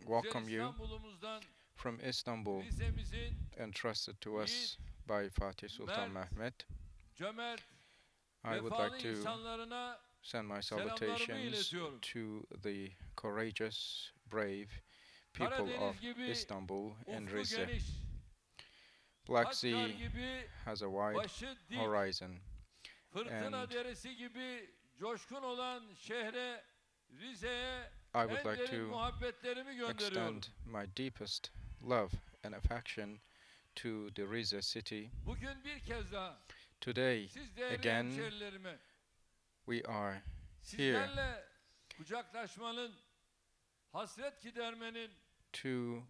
welcome you from Istanbul, entrusted to us by Fatih Sultan Mehmet. I would like to send my salutations to the courageous, brave people of Istanbul and Rize. Black Sea has a wide horizon, and I would like to extend my deepest love and affection to the Rize city. Today, again, we are here to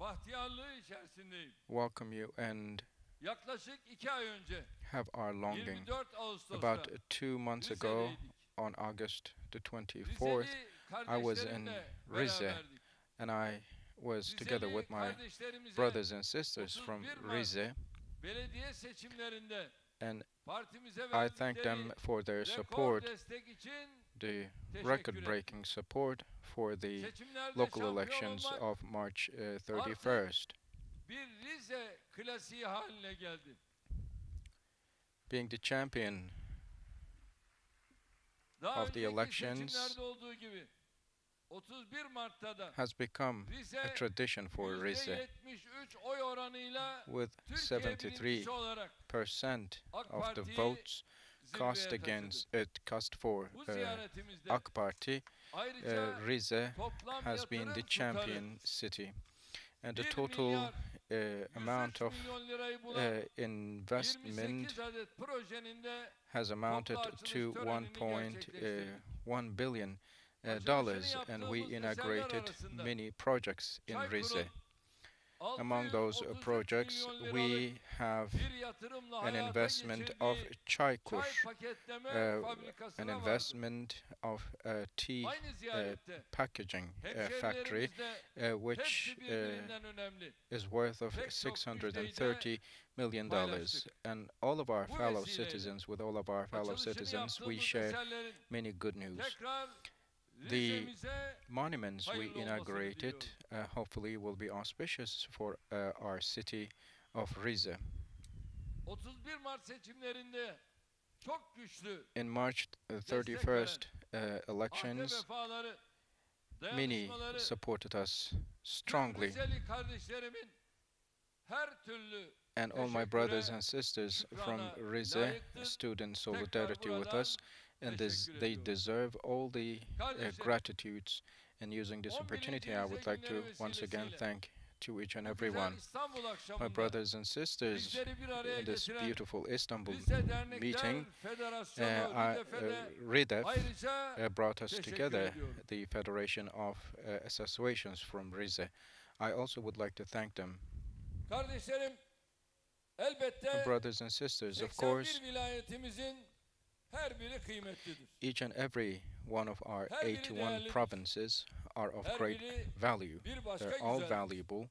welcome you and have our longing. About 2 months ago, on August the 24th, I was in Rize, and I was together with my brothers and sisters from Rize, and I thank them for their support, the record-breaking support for the local elections of March 31st. Being the champion of the elections has become a tradition for Rize, with 73% of the votes cast for AK Parti. Rize has been the champion city, and the total amount of investment has amounted to $1.1 billion, and we inaugurated many projects in Rize. Among those projects, we have an investment of Çaykur, an investment of a tea packaging factory, which is worth of $630 million. And all of our fellow citizens, with all of our fellow citizens, we share many good news. The monuments we inaugurated hopefully will be auspicious for our city of Rize. In March 31st elections, many supported us strongly, and all my brothers and sisters from Rize stood in solidarity with us, and they deserve all the gratitudes. And using this opportunity, I would like to once again thank to each and every one. My brothers and sisters, in this beautiful Istanbul meeting, RİDEF brought us together, the Federation of Associations from Rize. I also would like to thank them. Brothers and sisters, of course, each and every one of our 81 provinces are of great value. They're all valuable.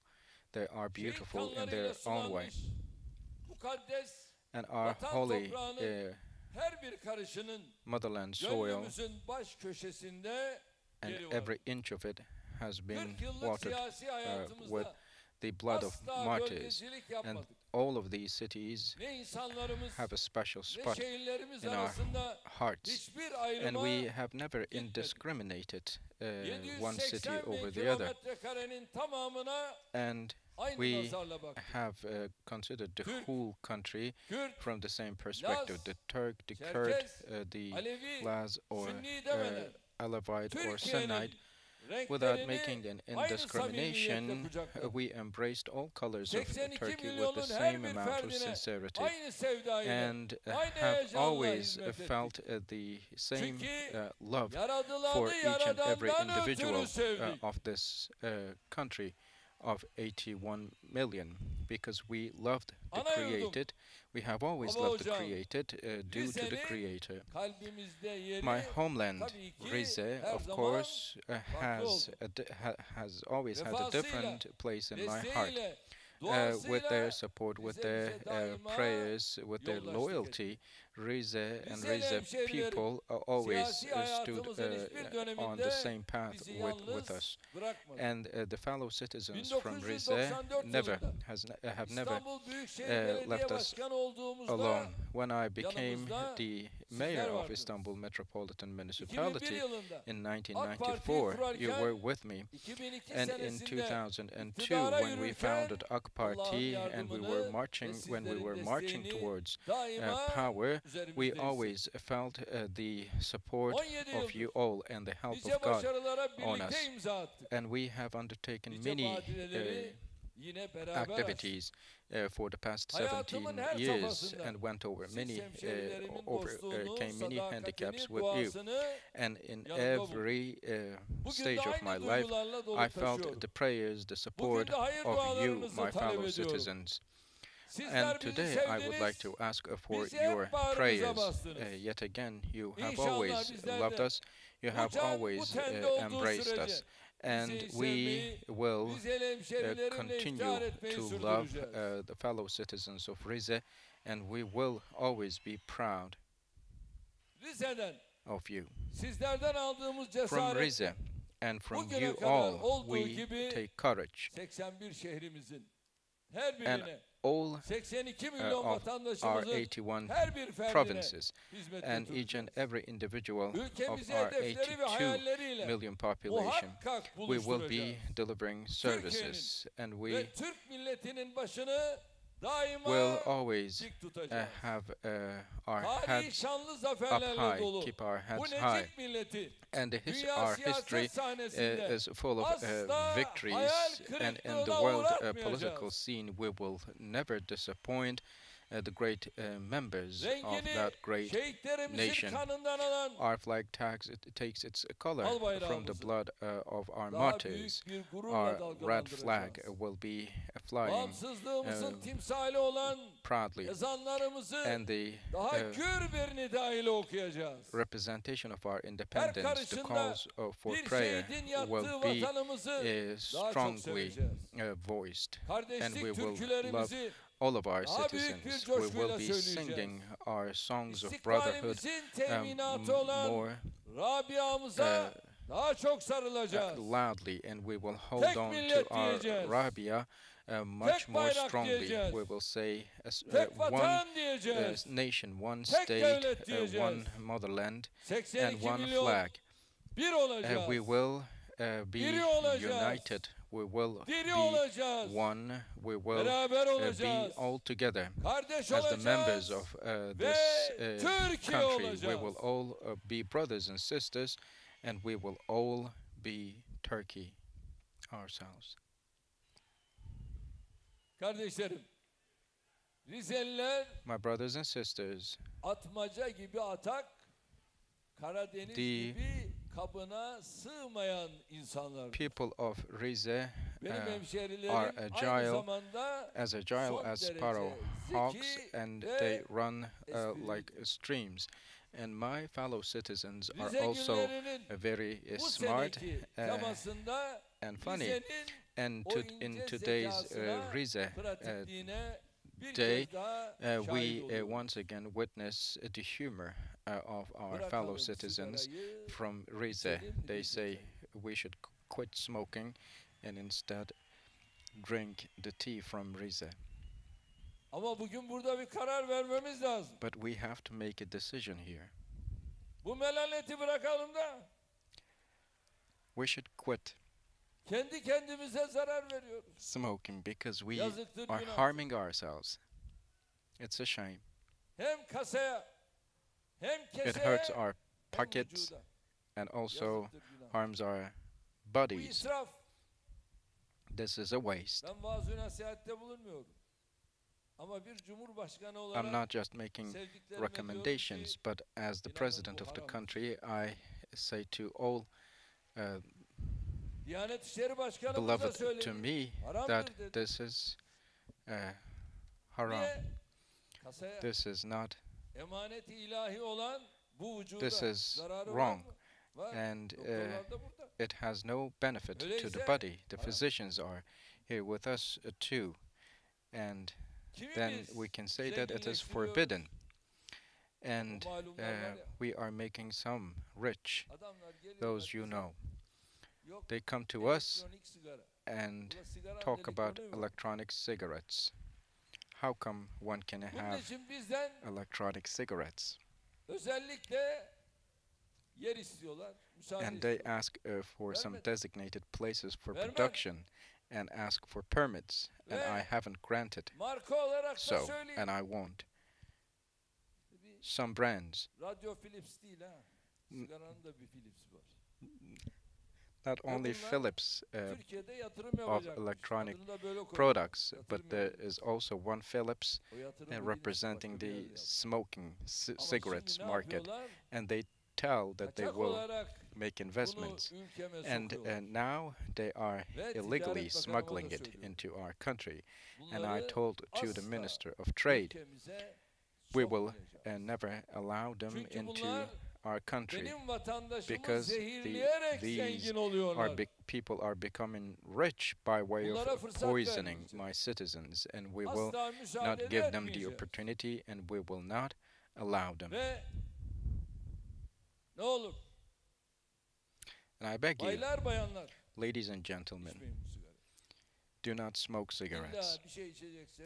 They are beautiful in their own way. And our holy motherland soil, and every inch of it has been watered with the blood of martyrs. And all of these cities have a special spot in our hearts, and we have never indiscriminated one city over the other, and we have considered the whole country from the same perspective: the Turk, the Kurd, the Laz or Alevite or Sunnite. Without making an indiscrimination, we embraced all colors of Turkey with the same amount of sincerity, and have always felt the same love for each and every individual of this country of 81 million, because we loved the Created. We have always loved the Created due to the Creator. My homeland, Rize, of course, has always had a different place in my heart. With their support, with their prayers, with their loyalty, Rize and Rizeli Rize hemşehrilerim, people always siyasi stood hayatımızın hiçbir on the döneminde same path bizi with yalnız us. bırakmadı. And the fellow citizens from Rize 1994 never yılında have never İstanbul Büyükşehir Belediye left us Başkanı olduğumuzda alone. When I became yanımızda the sizler mayor of vardınız. Istanbul Metropolitan 2001 Municipality yılında in AK Parti'yi 1994, you were kurarken with me. 2002 And in senesinde 2002, iktidara when we yürürken founded AK Allah'ın Party and yardımını ve when we were sizlerin marching desteğini towards daima power, we üzerimizde always felt the support 17 of you yıldır all and the help nice of God başarılara on birlikte us. imza attık. And we have undertaken Nice many badireleri yine beraber açtık. activities for the past Hayatımın 17 her years safhasında and went over siz many hemşerilerimin dostluğunu, overcame many handicaps sadakatini, with you. duasını And in yanımda buldum. every Bugün de stage of my aynı life, duygularla I dolup felt taşıyorum. the prayers, the support Bugün de hayır of you, dualarınızı my talep fellow ediyorum. citizens. Sizler And bizi today I would like sevdiniz, to ask for bizi hep your bağrımıza prayers. bastınız. Yet again, you have İnşallah always bizler loved de us. You bu have can, bu always tende olduğu embraced sürece us. And Rize'yi we sevmeyi, will Rizeli hemşerilerimle continue iftihar etmeyi to love sürdüreceğiz. the fellow citizens of Rize, and we will always be proud Rize'den, of you. sizlerden aldığımız From cesaret Rize and from bugüne you kadar all, olduğu we gibi take courage. 81 şehrimizin her And birine, all 82 milyon of our vatandaşımızın 81 her bir ferdine provinces hizmet and each and götüreceğiz. every individual of Ülkemizi our hedefleri ve 82 hayalleriyle million population, muhakkak we will be buluşturacağız. delivering services, and we Ve Türk milletinin başını daima will always dik tutacağız. have our Tarihi heads şanlı up zaferlerle high, dolu keep our bu heads high. Necip milleti And dünya our history siyaset sahnesinde is full of asla victories, hayal and in the kırıklığına world political uğratmayacağız. scene, we will never disappoint the great members of Rengini that great şehitlerimizin nation. kanından alan Our flag takes its color al from the bayrağımızı blood of our daha martyrs. büyük bir gururla Our red flag dalgalandıracağız. will be flying Bağımsızlığımızın timsali olan proudly, ezanlarımızı and the daha gür bir nidayla okuyacağız. representation of our Her independence, the karışında calls for bir prayer şehidin will yattığı be vatanımızı daha çok strongly seveceğiz. voiced, and Kardeşlik we will love türkülerimizi all of our daha büyük bir citizens. We will coşkuyla be söyleyeceğiz. singing our songs of brotherhood İstikbalimizin teminatı olan more Rabia'mıza daha çok sarılacağız. loudly, and we will hold Tek on millet to our diyeceğiz. Rabia much Tek more bayrak strongly. diyeceğiz. We will say Tek one vatan diyeceğiz. nation, one Tek state, devlet diyeceğiz. one motherland, and 82 one milyon flag. bir olacağız. We will be Diri olacağız. united. We will Diri be olacağız. one. We will Beraber be olacağız. all together. Kardeş As the members olacağız. of ve this Türkiye country, we olacağız. will all be brothers and sisters, and we will all be Turkey ourselves. Kardeşlerim, Rizeliler My brothers and sisters, atmaca gibi atak, Karadeniz The gibi kabına sığmayan insanlar. people of Rize Benim are hemşerilerim aynı agile, zamanda as agile son as derece sparrowhawks, zeki and ve they run esprili. like streams. And my fellow citizens are Rize also günlerinin very bu smart seneki temasında and funny. Rize'nin And o in ince today's zekasına, Rize pratikliğine bir day, kez daha we şahit oluyoruz. once again witness the humor of our fellow Bırakalım citizens sigarayı, from Rize. içelim They say birlikte. we should quit smoking and instead drink the tea from Rize. Ama bugün burada bir karar vermemiz lazım. But we have to make a decision here. Bu melaneti bırakalım da We should quit kendi kendimize zarar veriyoruz. smoking because we Yazıktır, are günahtır. harming ourselves. It's a shame. Hem kasaya, hem It keseye, hurts our hem pockets vücuda. and also Yazıktır, günahtır. harms our Bu bodies. israf. This is a waste. Ben vaaz-ı nasihatte bulunmuyorum. Ama bir cumhurbaşkanı olarak I'm not just making sevdiklerime recommendations, diyorum ki, but as the inanın president bu of the haramdır. country, I say to all Diyanet İşleri Başkanı burada beloved to söyledi. me Haramdır that dedi. this is haram. Niye? Kasaya This is not, emanet-i ilahi olan bu vücuda this is zararı wrong. var mı? Var. And Doktorlar da burada. it has no benefit to the Öyleyse body. The haram. physicians are here with us too. And Kimi then biz we can say that it is zenginleştiriyoruz? forbidden. and we are making some rich, those you know. They come to us and talk about electronic cigarettes. How come one can have electronic cigarettes? And they ask for some designated places for production and ask for permits, and I haven't granted. So, and I won't. Some brands, not only Philips of electronic products, but there is also one Philips representing the smoking cigarettes market, and they tell that they will make investments, and now they are illegally smuggling it into our country. And I told to the Minister of Trade, we will never allow them into our country, because these people are becoming rich by way of poisoning my citizens, and we will not give them the opportunity, and we will not allow them. And I beg you, ladies and gentlemen, do not smoke cigarettes.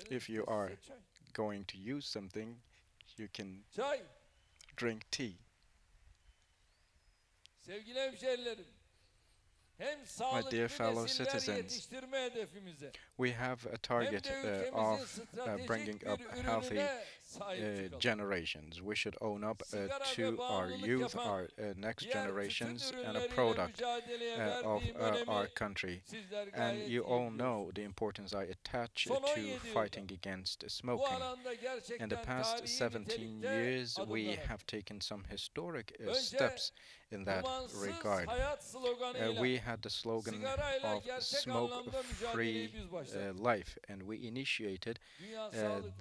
If you are going to use something, you can drink tea. My dear fellow citizens, we have a target of bringing up healthy generations. We should own up to our youth, our next generations, and a product of our country. And you all know the importance I attach to fighting against smoking. In the past 17 years, we have taken some historic steps in that regard. We had the slogan of smoke-free life, and we initiated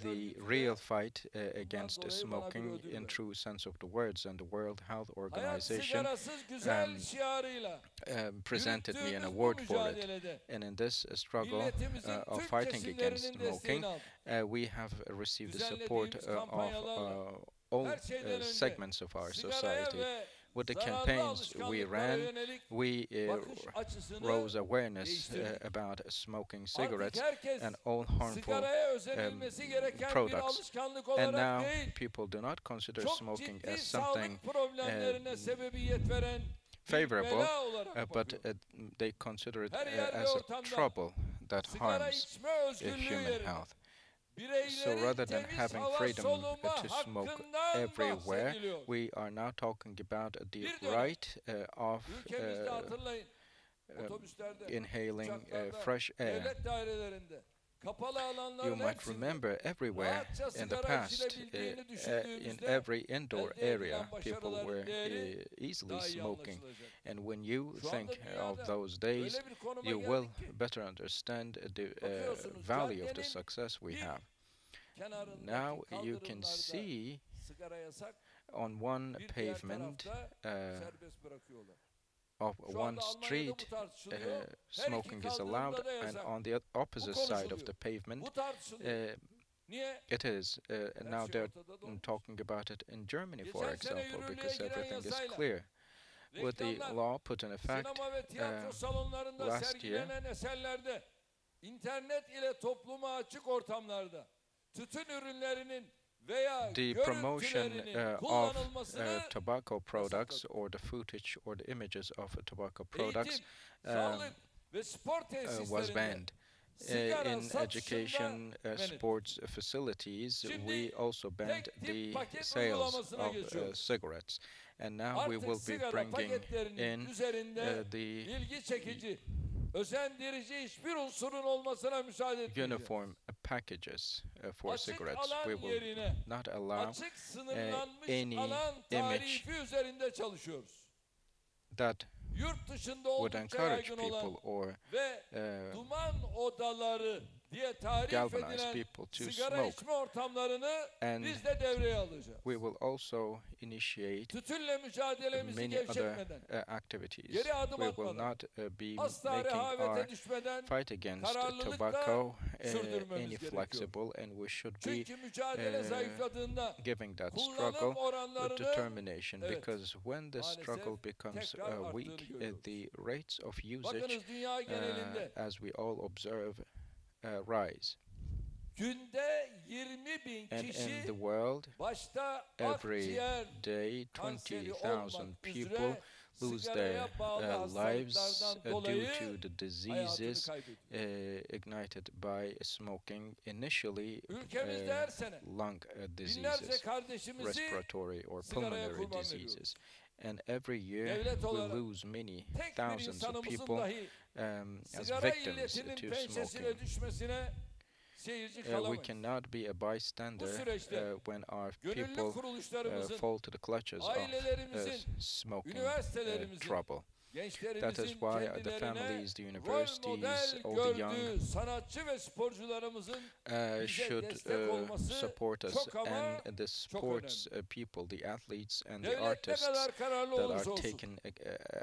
the real fight against smoking in true sense of the words, and the World Health Organization presented me an award for it. And in this struggle of fighting against smoking, we have received the support of all segments of our society. With the campaigns we ran, we rose awareness about smoking cigarettes and all harmful products. And now people do not consider smoking as something favorable, but they consider it as a trouble that harms human health. So rather than having freedom to smoke everywhere, we are now talking about the right of inhaling fresh air. You might remember everywhere in the past, in every indoor area, people were easily smoking. And when you think of those days, you will better understand the value of the success we have. Now you can see on one pavement of one street, smoking is allowed, and on the opposite side of the pavement, it is. Now they're talking about it in Germany, for example, because everything is clear. With the law put in effect last year, the promotion of tobacco products, or the footage or the images of tobacco products was banned. In education, sports facilities, we also banned the sales of cigarettes. And now we will be bringing in the uniform packages for cigarettes. We will not allow any image that would encourage people or diye tarif galvanize edilen people to sigara smoke. içme ortamlarını And biz de devreye alacağız. we will also initiate Tütünle mücadelemizi many other gevşetmeden, activities. geri adım We will atmadan, not be asla making our rehavete düşmeden fight against kararlılıkla tobacco sürdürmemiz any gerekiyor. flexible, and we should be Çünkü mücadele zayıfladığında giving that kullanım struggle with oranlarının determination, evet, because when the maalesef struggle becomes tekrar arttığını weak, görüyoruz. the rates of usage, Bakınız dünya genelinde as we all observe, rise. günde 20.000 And in kişi the world, başta every akciğer day, kanseri 20,000 olmak people üzere lose their sigaraya bağlı lives hastalıklardan due dolayı to the hayatını diseases kaybediyor. ignited by smoking, initially Ülkemizde her sene lung binlerce diseases, kardeşimizi respiratory or sigaraya pulmonary kurban diseases. veriyoruz. And every year Devlet we olarak lose many tek bir thousands of insanımızın people dahi as sigara victims illetinin to pençesine smoking. düşmesine seyirci We kalamayız. cannot be a Bu bystander süreçte when our gönüllü people kuruluşlarımızın, fall to the clutches of ailelerimizin, smoking üniversitelerimizin, trouble. That is gençlerimizin why the kendilerine families, the rol universities, model all the young gördüğü sanatçı ve sporcularımızın bize should destek olması support us, çok ama and the çok sports önemli. people, the athletes and the Devlet ne artists kadar kararlı that olursa are olsun, taken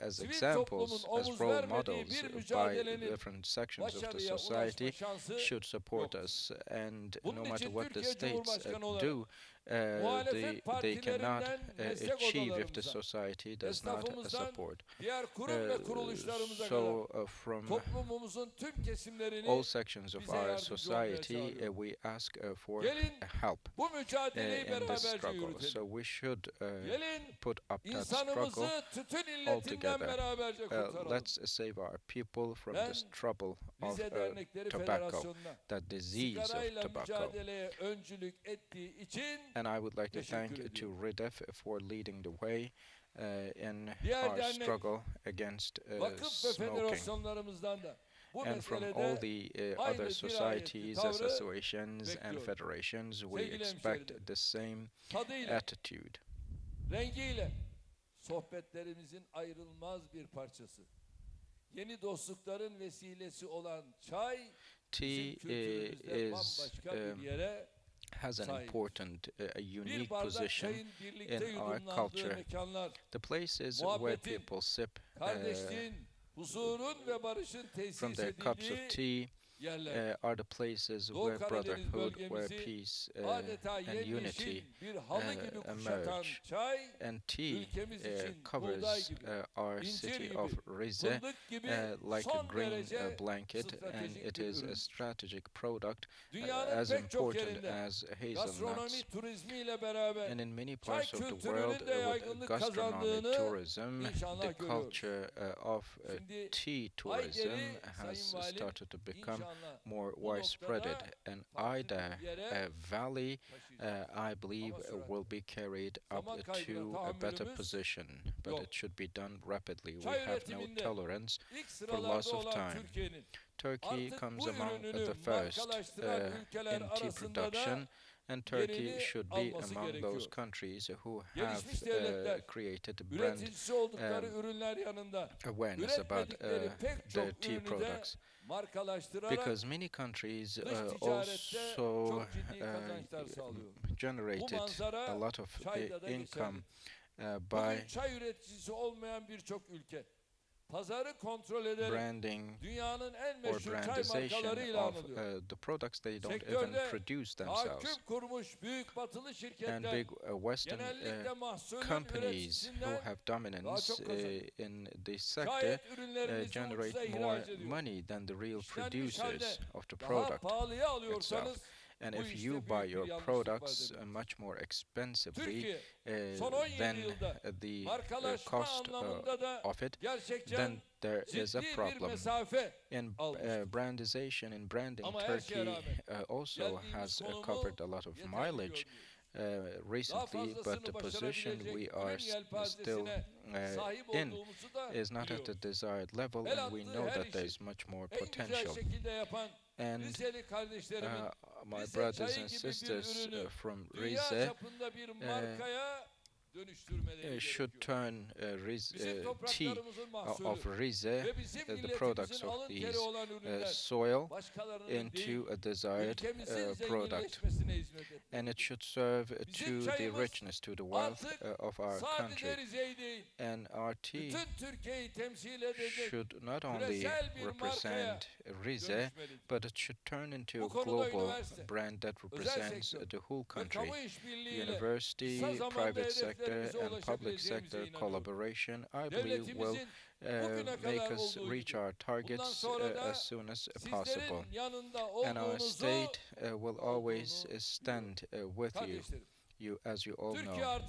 as sivil examples, toplumun as omuz role vermediği models bir by mücadelenin different sections of the başarıya society ulaşma şansı should support yoktur. us. And Bunun no matter için what the Türkiye states Cumhurbaşkanı olarak do, they cannot partilerinden meslek achieve if the odalarımıza, society does not esnafımızdan support. diğer kurum ve kuruluşlarımıza So kadar from toplumumuzun tüm kesimlerini all sections of bize our yardımcı olmaya society, çağırıyor. we ask for Gelin help bu mücadeleyi in this beraberce struggle. yürütelim. So we should Gelin put up that struggle insanımızı tütün illetinden altogether. beraberce kurtaralım. Let's save our people from Ben this trouble of Rize Dernekleri tobacco, Federasyonu'na that disease of sigarayla tobacco. mücadeleye öncülük ettiği için And I would like to thank teşekkür to ediyorum. RIDEF for leading the way in Diğer our dernek, struggle against vakıf ve smoking. federasyonlarımızdan da bu And from all meselede the aynı other dirayetli societies, tavrı associations and bekliyorum. federations, we Sevgili expect hemşehrilerim, the same tadıyla, attitude. rengiyle sohbetlerimizin ayrılmaz bir parçası. Yeni dostlukların vesilesi olan çay Tea bizim kültürümüzde is bambaşka bir yere has an sahip. important, a Bir unique bardak position çayın birlikte in our yudumlandığı culture. mekanlar, The places where muhabbetin, people sip kardeşliğin, huzurun ve barışın tesis from their cups of edildiği tea yerler. are the places Doğu where Karadeniz brotherhood, where bölgemizi peace adeta and unity yemyeşil bir halı gibi kuşatan emerge. çay, And tea ülkemiz için buğday covers gibi, our incir city gibi, of Rize fındık gibi like a son green derece blanket, and stratejik it bir is a ürün. strategic product Dünyanın as pek çok important yerinde as hazelnuts. gastronomi turizmiyle beraber And in many çay parts of the kültürünün world, de with yaygınlık gastronomic kazandığını tourism, inşallah the görüyoruz. culture of Şimdi tea tourism Ayderi, has Sayın Valim, started to become inşallah more bu widespread. noktada And farklı Ida bir yere Valley, taşıyacak. I believe, Ama sürat will be carried zaman up kaybına to a better tahammülümüz position, but yok. it should be done rapidly. We Çay have no üretiminde tolerance ilk for loss sıralarda of olan time. Türkiye'nin Turkey artık comes bu among ürününü the first markalaştıran ülkeler in tea arasında da production, and Turkey yerini should be alması among those gerekiyor. countries who have Gelişmiş devletler created brand üreticisi oldukları ürünler yanında awareness about üretmedikleri pek their çok tea ürünü de products. markalaştırarak Because many countries dış ticarette also çok ciddi kazançlar sağlıyor. Bu generated manzara a lot of çayda da income geçerli. by Bugün çay üreticisi olmayan birçok ülke pazarı kontrol ederek branding dünyanın en or meşhur çay brandization markalarıyla of anılıyor. the products they don't even Sektörde produce tahakküm themselves. kurmuş büyük batılı And şirketler big Western genellikle mahsulün companies who üreticisinden have dominance çok kazanıyor. in this sector şayet ürünlerinizi ucuza generate ihraç more ediyor. money than the real İşlenmiş halde producers of the daha product pahalıya alıyorsanız itself. And bu if işte you büyük buy bir your yanlışlık var products demektir. much more expensively Türkiye son 17 than yılda the markalaşma cost anlamında da of it, gerçekten then there is a ciddi bir problem. mesafe In almıştır. brandization and branding, Ama her şeye Turkey rağmen also geldiğimiz has konumu covered a lot of yeterli mileage görmüyoruz. recently, Daha but the fazlasını position we başarabilecek are ürün still yelpazesine sahip in olduğumuzu da is not at the biliyoruz. desired level, El and we attığı know her that there işi is much more en güzel potential. şekilde yapan And Rizeli kardeşlerimin my Rize brothers çayı and gibi bir sisters ürünü from dünya Rize çapında bir markaya should turn tea of Rize, the products of these soil, into a desired product, and it should serve to the richness, to the wealth of our country. And our tea should not only represent Rize, but it should turn into a global brand that represents the whole country. University, private sector, and public sector collaboration, I believe, will make us reach our targets as soon as possible. And our state will always stand with you, as you all know.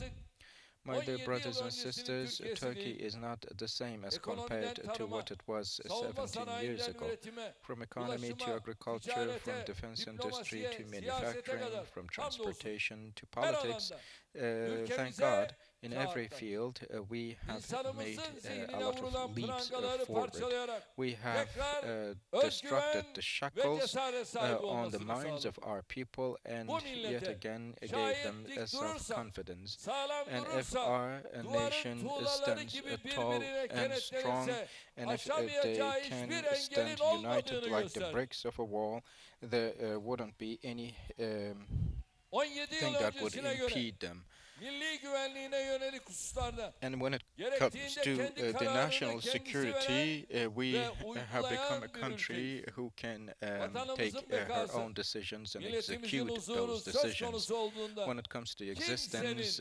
My dear brothers and sisters, Turkey is not the same as compared to what it was 17 years ago. From economy to agriculture, from defense industry to manufacturing, from transportation to politics, thank God, in every field we have made a lot of leaps forward. We have disrupted the shackles on the minds of our people and yet again gave them self-confidence. And if our nation stands tall and strong, and if they can stand united like the bricks of a wall, there wouldn't be any thing that would impede them. And when it comes to the national security, we have become a country who can take her own decisions and execute those decisions. When it comes to the existence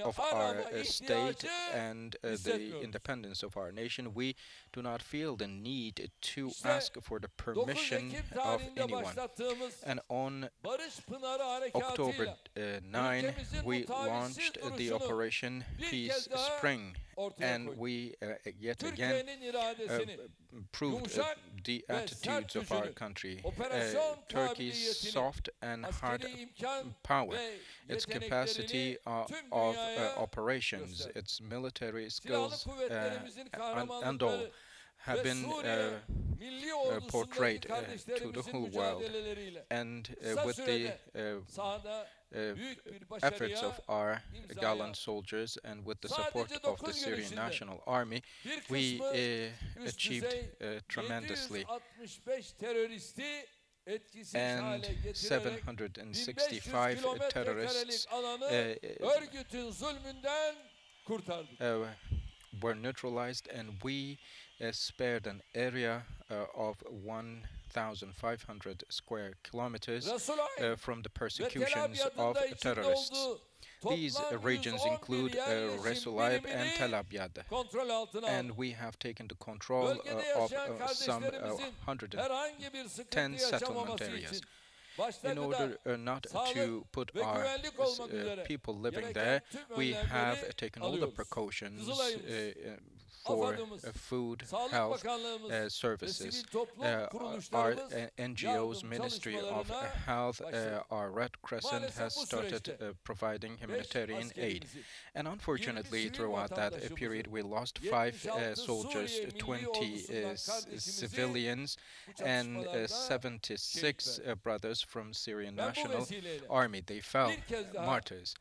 of our state and the independence of our nation, we do not feel the need to ask for the permission of anyone. And on October 9, we launched the Operation Peace Spring, and we yet again proved the attitudes of our country. Turkey's soft and hard power, its capacity of operations, its military skills, and all have been portrayed to the whole world. And with the efforts of our gallant soldiers and with the support of the Syrian National Army, we achieved tremendously. And 765 terrorists were neutralized, and we spared an area of 1,500 square kilometers from the persecutions of terrorists. These regions include Resulaib and Tel Abyad, and we have taken the control of some 110 settlement areas. In order not to put our people living there, we have taken all the precautions for food, health services. Our NGOs, Ministry of Health, our Red Crescent has started providing humanitarian aid. And unfortunately, throughout that period, we lost 5 soldiers, 20 civilians, and 76 brothers from Syrian National Army. They fell martyrs.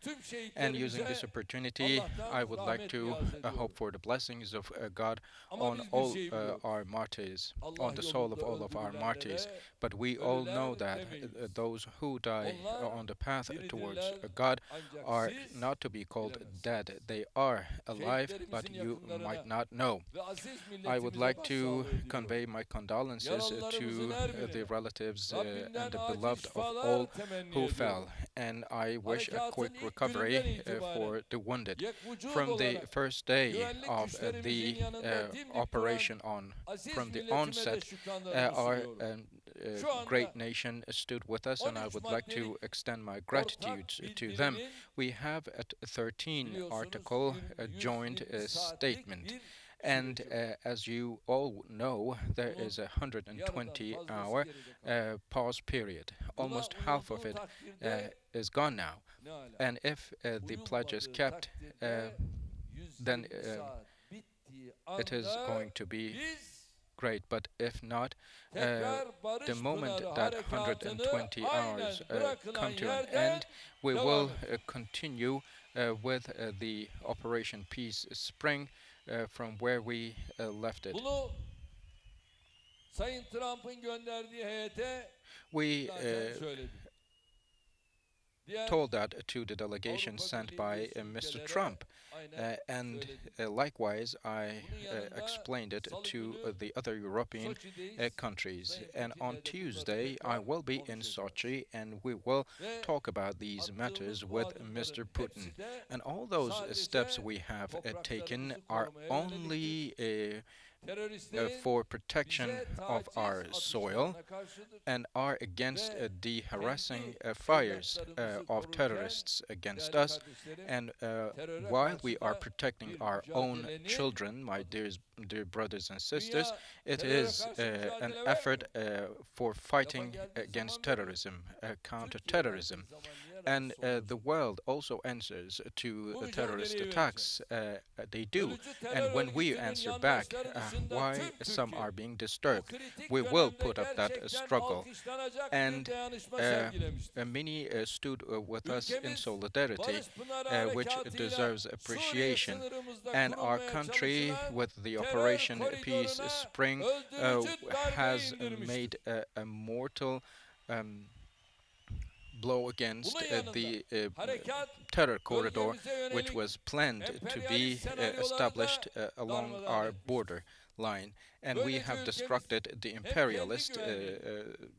And using this opportunity, I would like to hope for the blessings of God on all our martyrs, on the soul of all of our martyrs. But we all know that those who die on the path towards God are not to be called dead. They are alive, but you might not know. I would like to convey my condolences to the relatives and the beloved of all who fell, and I wish a quick recovery for the wounded. From the first day of the operation from the onset, our great nation stood with us, and I would like to extend my gratitude to them. We have at 13 article a joint statement. And as you all know, there is a 120-hour pause period. Almost half of it is gone now. And if the pledge is kept, then it is going to be great. But if not, tekrar the barış moment pınarı that harekatını 120 aynen hours bırakılan come to an yerde end, we devam will edeceğiz. continue with the Operation Peace Spring from where we left it. Bunu Sayın Trump'ın gönderdiği heyete We zaten söyledim. Diğer told that to the delegation Avrupa sent Birliği by üyesi Mr. ülkelere Trump. aynen And söyledim. likewise, I Bunun yanında explained it Salı to günü the other European Soçi'deyiz. countries. Sayın And on Putin'le de bunları Tuesday, I tekrar will be in konuşacağız. Sochi, and we will Ve talk about these matters attığımız bu with adımların Mr. Putin. hepsi de And all those steps sadece we have taken topraklarımızı are korumaya only yöneliktir. Teröristlerin for protection bize of taciz our soil atışlarına karşıdır. and are against Ve the harassing kendi fires evlatlarımızı of korurken terrorists against değerli us. kardeşlerim, And teröre while we karşı are da protecting bir our own mücadelenin children, my adıdır. dear brothers and sisters, Dünya it teröre is karşı an mücadele effort vermiyor. for Lafa fighting geldiği against zaman terrorism, veriyor. Türkiye counterterrorism. geldiği zaman niye And rahatsız the oluyorsunuz? world also answers to Bu terrorist mücadeleyi attacks. vereceğiz. They do. Bölücü terör And when we örgütünün answer back, yandaşları dışında why tüm some Türkiye are being bu disturbed, kritik we will dönemde put up that gerçekten struggle. alkışlanacak And bir dayanışma sergilemiştir. many stood with us in Ülkemiz solidarity, Barış Pınarı which Harekatı'yla deserves Suriye appreciation. sınırımızda And our kurulmaya country, çalışılan with the terör Operation Peace koridoruna Spring, öldürücü darbeyi has indirmiştir. made a mortal blow against Bunun yanında the harekat terror corridor, bölgemize which yönelik was planned to be emperyalist senaryoları established da along darmadağın our etmiştir. border line. And we Böylece have ülkemiz destructed the hem kendi imperialist güvenliğini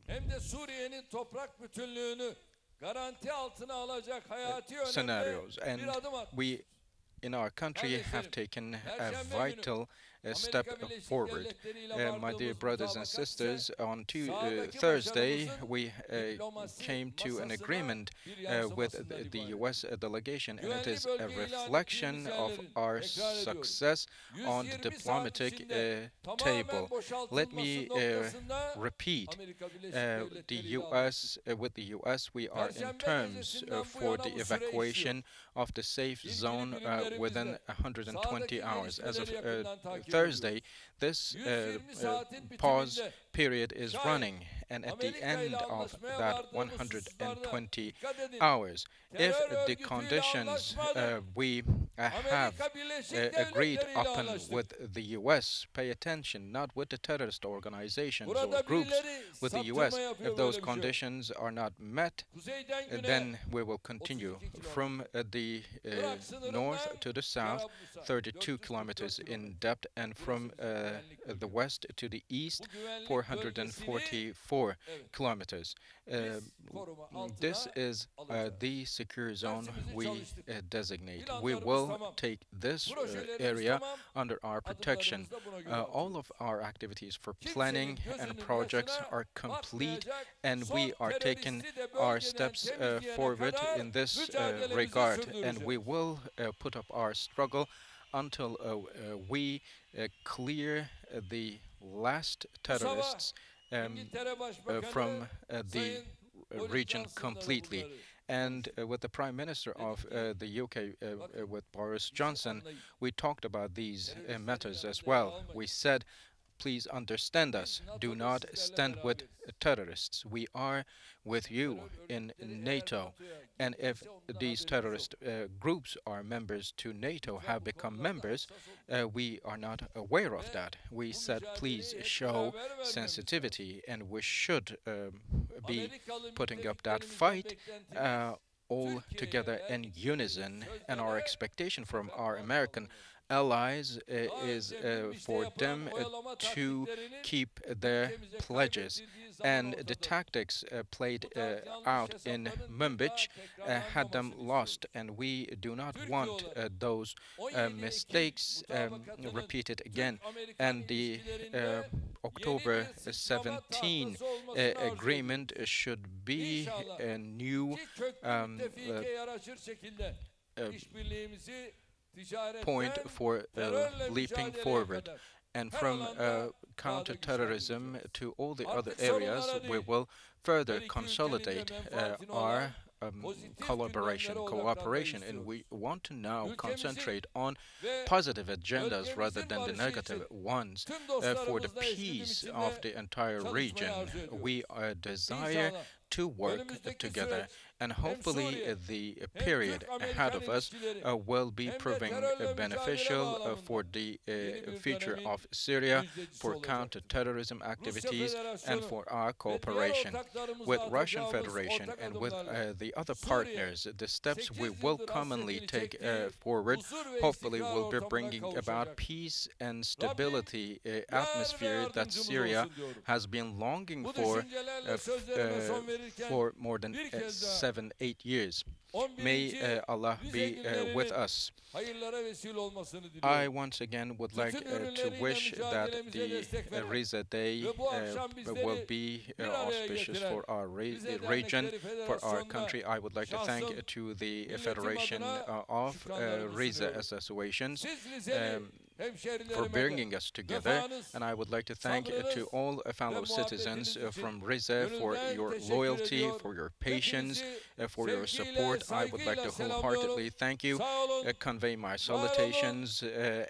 hem de Suriye'nin toprak bütünlüğünü garanti altına alacak hayati önemde scenarios. bir And adım atmıştır. we in our country have taken a Perşembe günü vital step Amerika Birleşik forward. Devletleri ile My dear vardığımız brothers and mutabakat sisters, ise on sahadaki Thursday başarımızın we diplomasi came to an masasına agreement bir with yansımasından the ibaret. US delegation, and it Güvenli is a bölge ilan reflection ettiğimiz of yerlerin, our tekrar ediyorum, success on the 120 saat diplomatic içinde table. tamamen Let me boşaltılması noktasında repeat. Amerika Birleşik The Devletleri ile anlaştık. with the US, we are in Perşembe terms gecesinden bu for yana the bu süre evacuation of the safe İlgili zone within birimlerimizle 120 sahadaki hours. As of gelişmeleri yakından takip Thursday, this 120 saatin pause bitiminde period is şayet running, and at the Amerika end ile of anlaşmaya that vardığımız hususlarda 120 dikkat edin. hours, if Terör the örgütüyle conditions anlaşmadık. we have Amerika Birleşik agreed Devletleri ile upon anlaştık. with the US, pay attention, not with the terrorist organizations or Burada groups, birileri with the US. saptırma yapıyor, If those böyle bir şey yok. conditions are not met, Kuzeyden güneye then we will continue 32 from the Irak sınırından north to the south, Yarablus'a 32 444 kilometers kilometre. in depth, and from Burası bizim güvenlik the bölgemiz. west to the east, Bu güvenlik 444 evet, kilometers. biz koruma altına This is alacağız. the secure zone Dersimizi we çalıştık. designate. We Planlarımız will tamam. take this Projelerimiz area tamam. under our protection. Adımlarımızı da buna göre All atıyoruz. of our activities for Kimsenin planning and gözünün projects yaşına are complete, bakmayacak, and son we are taking teröristi de our bölgeden steps temizleyene forward kadar in this mücadelemizi regard, and sürdüreceğiz. we will put up our struggle until we clear the last Bu sabah terrorists İngiltere Başbakanı from the Sayın Boris region Johnson'la completely. bunları And with the Prime Minister of the UK, with Boris Johnson, we talked about these matters as well. We said, please understand us. Do not stand with terrorists. We are with you in NATO. And if these terrorist groups are members to NATO, have become members, we are not aware of that. We said, please show sensitivity, and we should be putting up that fight all together in unison. And our expectation from our American allies is for them to keep their pledges. And the tactics played out in Münbij had them lost, and we do not want those mistakes repeated again. And the October 17 agreement should be a new point for leaping forward. And from counterterrorism to all the other areas, we will further consolidate our collaboration, cooperation, and we want to now concentrate on positive agendas rather than the negative ones for the peace of the entire region. We desire to work together, and hopefully the period ahead of us will be proving beneficial for the future of Syria, for counter-terrorism activities, and for our cooperation with Russian Federation and with the other partners. The steps we will commonly take forward hopefully will be bringing about peace and stability atmosphere that Syria has been longing for more than 7-8 years. May Allah be with us. I once again would like to wish that the Rize Day will be auspicious for our region, for our country. I would like to thank to the Federation of Rize Associations for bringing us together, and I would like to thank to all fellow citizens from Rize for your loyalty, for your patience, for your support. I would like to wholeheartedly thank you, convey my salutations and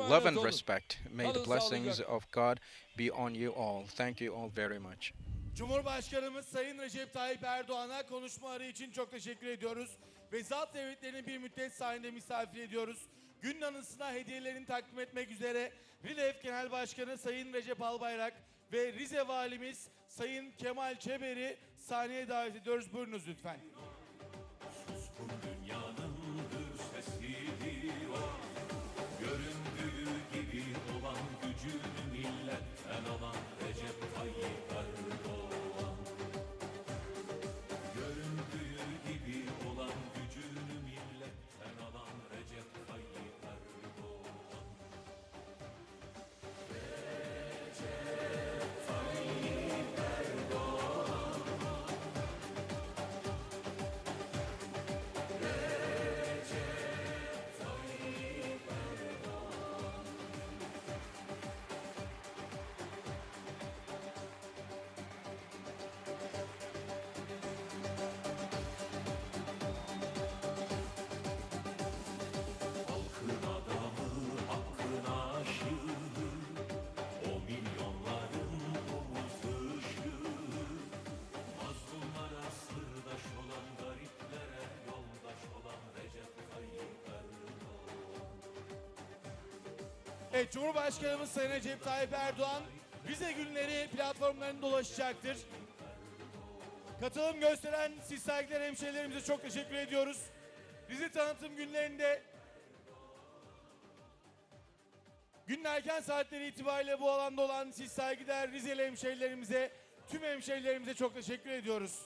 love and respect. May the blessings of God be on you all. Thank you all very much. Cumhurbaşkanımız Sayın Recep Tayyip Erdoğan'a konuşmaları için çok teşekkür ediyoruz ve zat devletlerini bir müddet sahinde misafir ediyoruz. Günün anısına hediyelerini takdim etmek üzere RİLEF Genel Başkanı Sayın Recep Albayrak ve Rize Valimiz Sayın Kemal Çeber'i sahneye davet ediyoruz. Buyurunuz lütfen. Suskun dünyanın hür sesidir o. Göründüğü gibi olan gücünü milletten alan Recep Tayyip Erdoğan. Göründüğü gibi olan gücünü milletten alan Recep Tayyip Erdoğan. Recep Tayyip Erdoğan. Halkın adamı, hakkın aşığı, o milyonların omuz ışığı. Mazlumlara sırdaş olan, gariplere yoldaş olan Recep Tayyip Erdoğan. Evet, Cumhurbaşkanımız Sayın Recep Tayyip Erdoğan Rize günleri platformlarında dolaşacaktır. Katılım gösteren siz saygıdeğer hemşehrilerimize çok teşekkür ediyoruz. Rize tanıtım günlerinde günün erken saatleri itibariyle bu alanda olan siz saygıdeğer Rizeli hemşehrilerimize, tüm hemşehrilerimize çok teşekkür ediyoruz.